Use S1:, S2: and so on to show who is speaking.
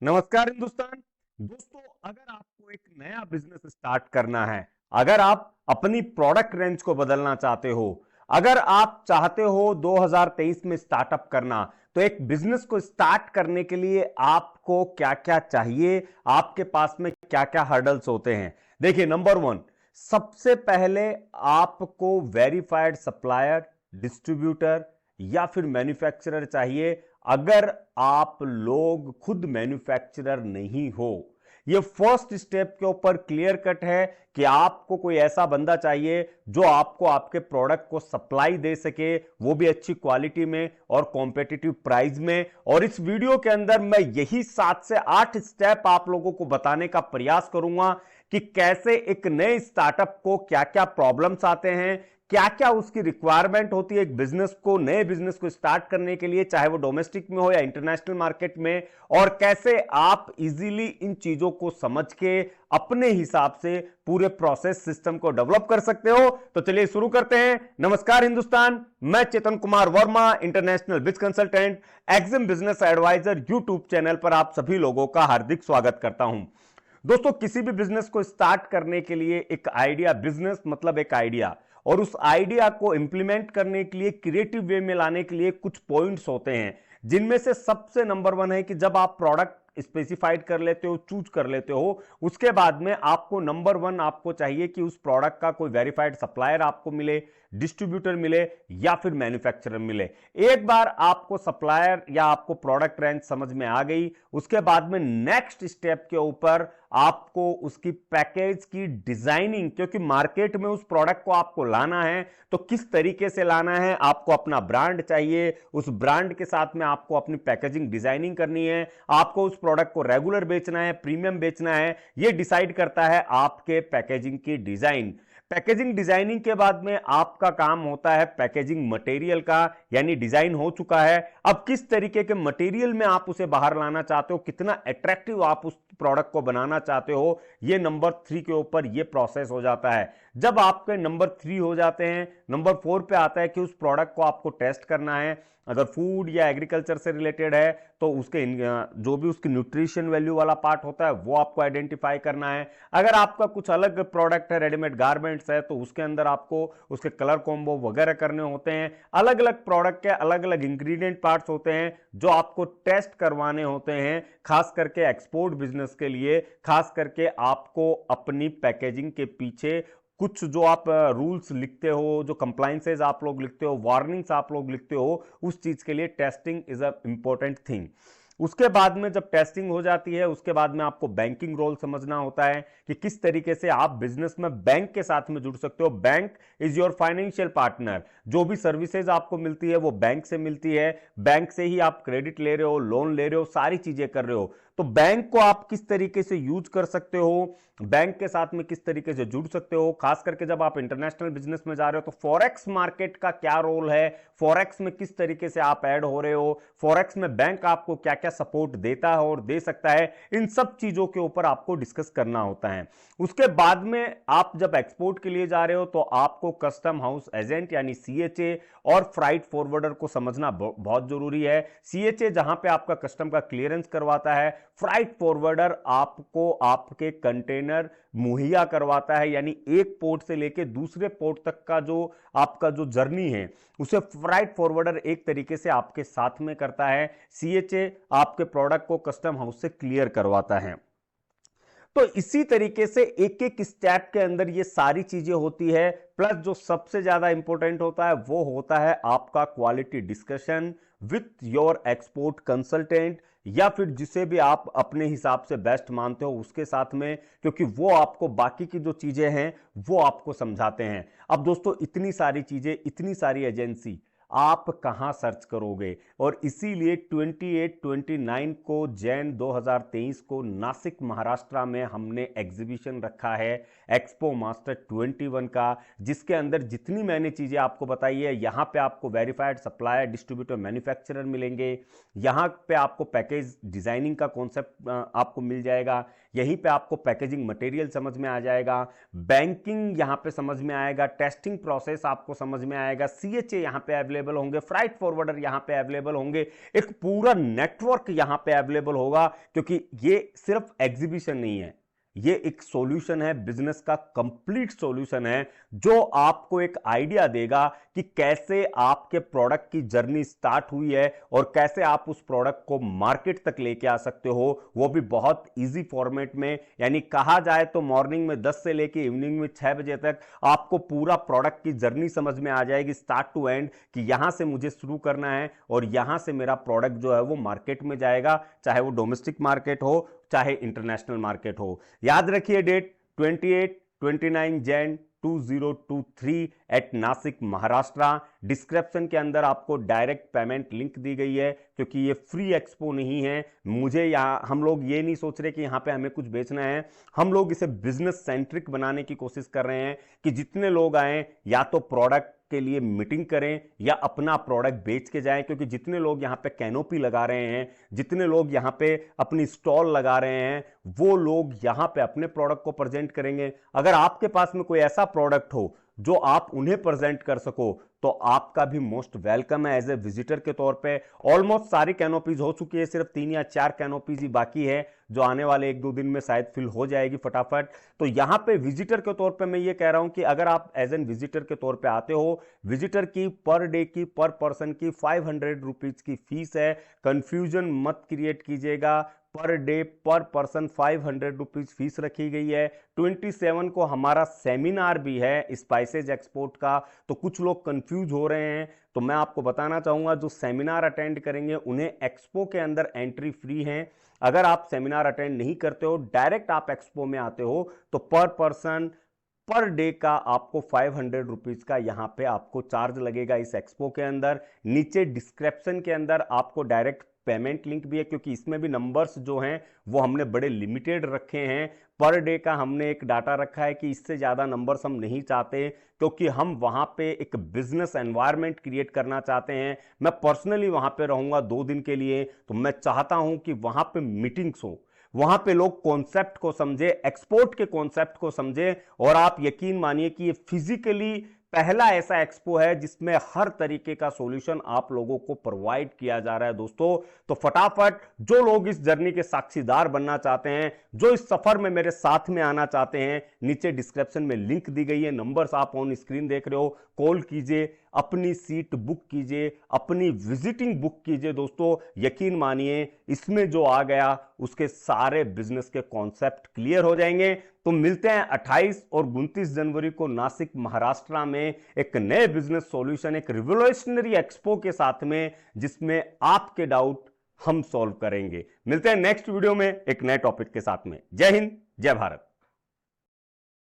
S1: नमस्कार हिंदुस्तान। दोस्तों, अगर आपको एक नया बिजनेस स्टार्ट करना है, अगर आप अपनी प्रोडक्ट रेंज को बदलना चाहते हो, अगर आप चाहते हो 2023 में स्टार्टअप करना, तो एक बिजनेस को स्टार्ट करने के लिए आपको क्या क्या चाहिए, आपके पास में क्या क्या हर्डल्स होते हैं। देखिए, नंबर वन, सबसे पहले आपको वेरीफाइड सप्लायर, डिस्ट्रीब्यूटर या फिर मैन्युफैक्चरर चाहिए। अगर आप लोग खुद मैन्युफैक्चरर नहीं हो, ये फर्स्ट स्टेप के ऊपर क्लियर कट है कि आपको कोई ऐसा बंदा चाहिए जो आपको आपके प्रोडक्ट को सप्लाई दे सके, वो भी अच्छी क्वालिटी में और कॉम्पिटिटिव प्राइस में। और इस वीडियो के अंदर मैं यही 7 से 8 स्टेप आप लोगों को बताने का प्रयास करूंगा कि कैसे एक नए स्टार्टअप को क्या क्या प्रॉब्लम्स आते हैं, क्या क्या उसकी रिक्वायरमेंट होती है एक बिजनेस को, नए बिजनेस को स्टार्ट करने के लिए, चाहे वो डोमेस्टिक में हो या इंटरनेशनल मार्केट में, और कैसे आप इजीली इन चीजों को समझ के अपने हिसाब से पूरे प्रोसेस सिस्टम को डेवलप कर सकते हो। तो चलिए शुरू करते हैं। नमस्कार हिंदुस्तान, मैं Chetan Kumar Verma, international biz consultant, Exim business adviser YouTube channel पर आप सभी लोगों का हार्दिक स्वागत करता हूं। दोस्तों, किसी भी बिजनेस को स्टार्ट करने के लिए एक आइडिया, बिजनेस मतलब एक आइडिया, और उस आइडिया को इंप्लीमेंट करने के लिए, क्रिएटिव वे में लाने के लिए कुछ पॉइंट्स होते हैं, जिनमें से सबसे नंबर वन है कि जब आप प्रोडक्ट स्पेसिफाइड कर लेते हो, चूज कर लेते हो, उसके बाद में आपको नंबर वन आपको चाहिए कि उस प्रोडक्ट का कोई वेरीफाइड सप्लायर आपको मिले, डिस्ट्रीब्यूटर मिले या फिर मैन्युफैक्चरर मिले। एक बार आपको सप्लायर या आपको प्रोडक्ट रेंज समझ में आ गई, उसके बाद में नेक्स्ट स्टेप के ऊपर आपको उसकी पैकेज की डिजाइनिंग, क्योंकि मार्केट में उस प्रोडक्ट को आपको लाना है तो किस तरीके से लाना है, आपको अपना ब्रांड चाहिए, उस ब्रांड के साथ में आपको अपनी पैकेजिंग डिजाइनिंग करनी है, आपको उस प्रोडक्ट को रेगुलर बेचना है, प्रीमियम बेचना है, यह डिसाइड करता है आपके पैकेजिंग की डिजाइन। पैकेजिंग डिजाइनिंग के बाद में आपका काम होता है पैकेजिंग मटेरियल का, यानी डिजाइन हो चुका है, अब किस तरीके के मटेरियल में आप उसे बाहर लाना चाहते हो, कितना अट्रैक्टिव आप उस प्रोडक्ट को बनाना चाहते हो, यह नंबर 3 के ऊपर यह प्रोसेस हो जाता है। जब आपके नंबर 3 हो जाते हैं, नंबर 4 पे आता है कि उस प्रोडक्ट को आपको टेस्ट करना है। अगर फूड या एग्रीकल्चर से रिलेटेड है तो उसके जो भी उसकी न्यूट्रिशन वैल्यू वाला पार्ट होता है वो आपको आइडेंटिफाई करना है। अगर आपका कुछ अलग प्रोडक्ट है, रेडीमेड गारमेंट्स है, तो उसके अंदर आपको उसके कलर कॉम्बो वगैरह करने होते हैं। अलग अलग प्रोडक्ट के अलग अलग इंग्रेडिएंट पार्ट्स होते हैं जो आपको टेस्ट करवाने होते हैं, खास करके एक्सपोर्ट बिजनेस के लिए। खास करके आपको अपनी पैकेजिंग के पीछे कुछ जो आप रूल्स लिखते हो, जो कंप्लाइंसेज आप लोग लिखते हो, वार्निंग्स आप लोग लिखते हो, उस चीज के लिए testing is a important thing. उसके बाद में जब टेस्टिंग हो जाती है, उसके बाद में आपको बैंकिंग रोल समझना होता है कि किस तरीके से आप बिजनेस में बैंक के साथ में जुड़ सकते हो। Bank is your financial partner. जो भी सर्विसेज आपको मिलती है वो बैंक से मिलती है, बैंक से ही आप क्रेडिट ले रहे हो, लोन ले रहे हो, सारी चीजें कर रहे हो। तो बैंक को आप किस तरीके से यूज कर सकते हो, बैंक के साथ में किस तरीके से जुड़ सकते हो, खास करके जब आप इंटरनेशनल बिजनेस में जा रहे हो तो फॉरेक्स मार्केट का क्या रोल है, फॉरेक्स में किस तरीके से आप ऐड हो रहे हो, फॉरेक्स में बैंक आपको क्या क्या सपोर्ट देता है और दे सकता है, इन सब चीजों के ऊपर आपको डिस्कस करना होता है। उसके बाद में आप जब एक्सपोर्ट के लिए जा रहे हो तो आपको कस्टम हाउस एजेंट यानी सीएचए और फ्राइट फॉरवर्डर को समझना बहुत जरूरी है। सीएचए जहां पे आपका कस्टम का क्लियरेंस करवाता है, फ्राइट फॉरवर्डर आपको आपके कंटेनर मुहैया करवाता है, यानी एक पोर्ट से लेकर दूसरे पोर्ट तक का जो आपका जो जर्नी है उसे फ्राइट फॉरवर्डर एक तरीके से आपके साथ में करता है। सीएचए आपके प्रोडक्ट को कस्टम हाउस से क्लियर करवाता है। तो इसी तरीके से एक एक स्टेप के अंदर ये सारी चीजें होती है। प्लस जो सबसे ज्यादा इंपॉर्टेंट होता है वो होता है आपका quality discussion with your export consultant, या फिर जिसे भी आप अपने हिसाब से बेस्ट मानते हो उसके साथ में, क्योंकि वो आपको बाकी की जो चीजें हैं वो आपको समझाते हैं। अब दोस्तों, इतनी सारी चीजें, इतनी सारी एजेंसी आप कहां सर्च करोगे, और इसीलिए 28-29 को जैन 2023 को नासिक महाराष्ट्र में हमने एग्जीबिशन रखा है, एक्सपो मास्टर 21 का, जिसके अंदर जितनी मैंने चीजें आपको बताई है, यहां पे आपको वेरीफाइड सप्लायर, डिस्ट्रीब्यूटर, मैन्युफैक्चरर मिलेंगे, यहां पे आपको पैकेज डिजाइनिंग का कॉन्सेप्ट आपको मिल जाएगा, यहीं पे आपको पैकेजिंग मटेरियल समझ में आ जाएगा, बैंकिंग यहां पे समझ में आएगा, टेस्टिंग प्रोसेस आपको समझ में आएगा, सीएचए यहां पे अवेलेबल अवेलेबल होंगे, फ्राइट फॉरवर्डर यहां पे अवेलेबल होंगे, एक पूरा नेटवर्क यहां पे अवेलेबल होगा, क्योंकि ये सिर्फ एग्जीबिशन नहीं है, ये एक सॉल्यूशन है, बिजनेस का कंप्लीट सॉल्यूशन है, जो आपको एक आइडिया देगा कि कैसे आपके प्रोडक्ट की जर्नी स्टार्ट हुई है और कैसे आप उस प्रोडक्ट को मार्केट तक लेके आ सकते हो, वो भी बहुत इजी फॉर्मेट में। यानी कहा जाए तो मॉर्निंग में 10 से लेके इवनिंग में 6 बजे तक आपको पूरा प्रोडक्ट की जर्नी समझ में आ जाएगी, स्टार्ट टू एंड, कि यहां से मुझे शुरू करना है और यहां से मेरा प्रोडक्ट जो है वो मार्केट में जाएगा, चाहे वो डोमेस्टिक मार्केट हो चाहे इंटरनेशनल मार्केट हो। याद रखिए date 29 Jan 2023 at Nashik Maharashtra. Description के अंदर आपको डायरेक्ट पेमेंट लिंक दी गई है, क्योंकि ये फ्री एक्सपो नहीं है। मुझे यहाँ हम लोग ये नहीं सोच रहे कि यहाँ पे हमें कुछ बेचना है, हम लोग इसे बिजनेस सेंट्रिक बनाने की कोशिश कर रहे हैं कि जितने लोग आए या तो प्रोडक्ट के लिए मीटिंग करें या अपना प्रोडक्ट बेच के जाएं, क्योंकि जितने लोग यहां पे कैनोपी लगा रहे हैं, जितने लोग यहां पे अपनी स्टॉल लगा रहे हैं, वो लोग यहां पे अपने प्रोडक्ट को प्रेजेंट करेंगे। अगर आपके पास में कोई ऐसा प्रोडक्ट हो जो आप उन्हें प्रेजेंट कर सको, तो आपका भी मोस्ट वेलकम है एज ए विजिटर के तौर पे। ऑलमोस्ट सारी कैनोपीज हो चुकी है, सिर्फ 3 या 4 कैनोपीज ही बाकी है, जो आने वाले 1-2 दिन में शायद फिल हो जाएगी फटाफट। तो यहां पे विजिटर के तौर पे मैं ये कह रहा हूं कि अगर आप एज एन विजिटर के तौर पे आते हो, विजिटर की पर डे की, पर पर्सन की 500 रुपीज की फीस है। कंफ्यूजन मत क्रिएट कीजिएगा, पर डे पर पर्सन 500 रुपीज फीस रखी गई है। 27 को हमारा सेमिनार भी है स्पाइसेज एक्सपोर्ट का, तो कुछ लोग कंफ्यूज हो रहे हैं, तो मैं आपको बताना चाहूंगा जो सेमिनार अटेंड करेंगे उन्हें एक्सपो के अंदर एंट्री फ्री है। अगर आप सेमिनार अटेंड नहीं करते हो, डायरेक्ट आप एक्सपो में आते हो, तो पर पर्सन पर डे का आपको 500 रुपीज का यहां पे आपको चार्ज लगेगा इस एक्सपो के अंदर। नीचे डिस्क्रिप्शन के अंदर आपको डायरेक्ट पेमेंट लिंक भी है, क्योंकि इसमें भी नंबर्स जो हैं वो हमने बड़े लिमिटेड रखे हैं। पर डे का हमने एक डाटा रखा है कि इससे ज़्यादा नंबर्स हम नहीं चाहते, क्योंकि हम वहाँ पे एक बिजनेस एनवायरनमेंट क्रिएट करना चाहते हैं। मैं पर्सनली वहाँ पे रहूँगा 2 दिन के लिए, तो मैं चाहता हूँ कि वहाँ पे मीटिंग्स हो, वहां पे लोग कॉन्सेप्ट को समझे, एक्सपोर्ट के कॉन्सेप्ट को समझे। और आप यकीन मानिए कि ये फिजिकली पहला ऐसा एक्सपो है जिसमें हर तरीके का सॉल्यूशन आप लोगों को प्रोवाइड किया जा रहा है दोस्तों। तो फटाफट जो लोग इस जर्नी के साक्षीदार बनना चाहते हैं, जो इस सफर में मेरे साथ में आना चाहते हैं, नीचे डिस्क्रिप्शन में लिंक दी गई है, नंबर्स आप ऑन स्क्रीन देख रहे हो, कॉल कीजिए, अपनी सीट बुक कीजिए, अपनी विजिटिंग बुक कीजिए दोस्तों। यकीन मानिए इसमें जो आ गया उसके सारे बिजनेस के कॉन्सेप्ट क्लियर हो जाएंगे। तो मिलते हैं 28 और 29 जनवरी को नासिक महाराष्ट्र में एक नए बिजनेस सॉल्यूशन, एक रिवोल्यूशनरी एक्सपो के साथ में, जिसमें आपके डाउट हम सॉल्व करेंगे। मिलते हैं नेक्स्ट वीडियो में एक नए टॉपिक के साथ में। जय हिंद, जय भारत।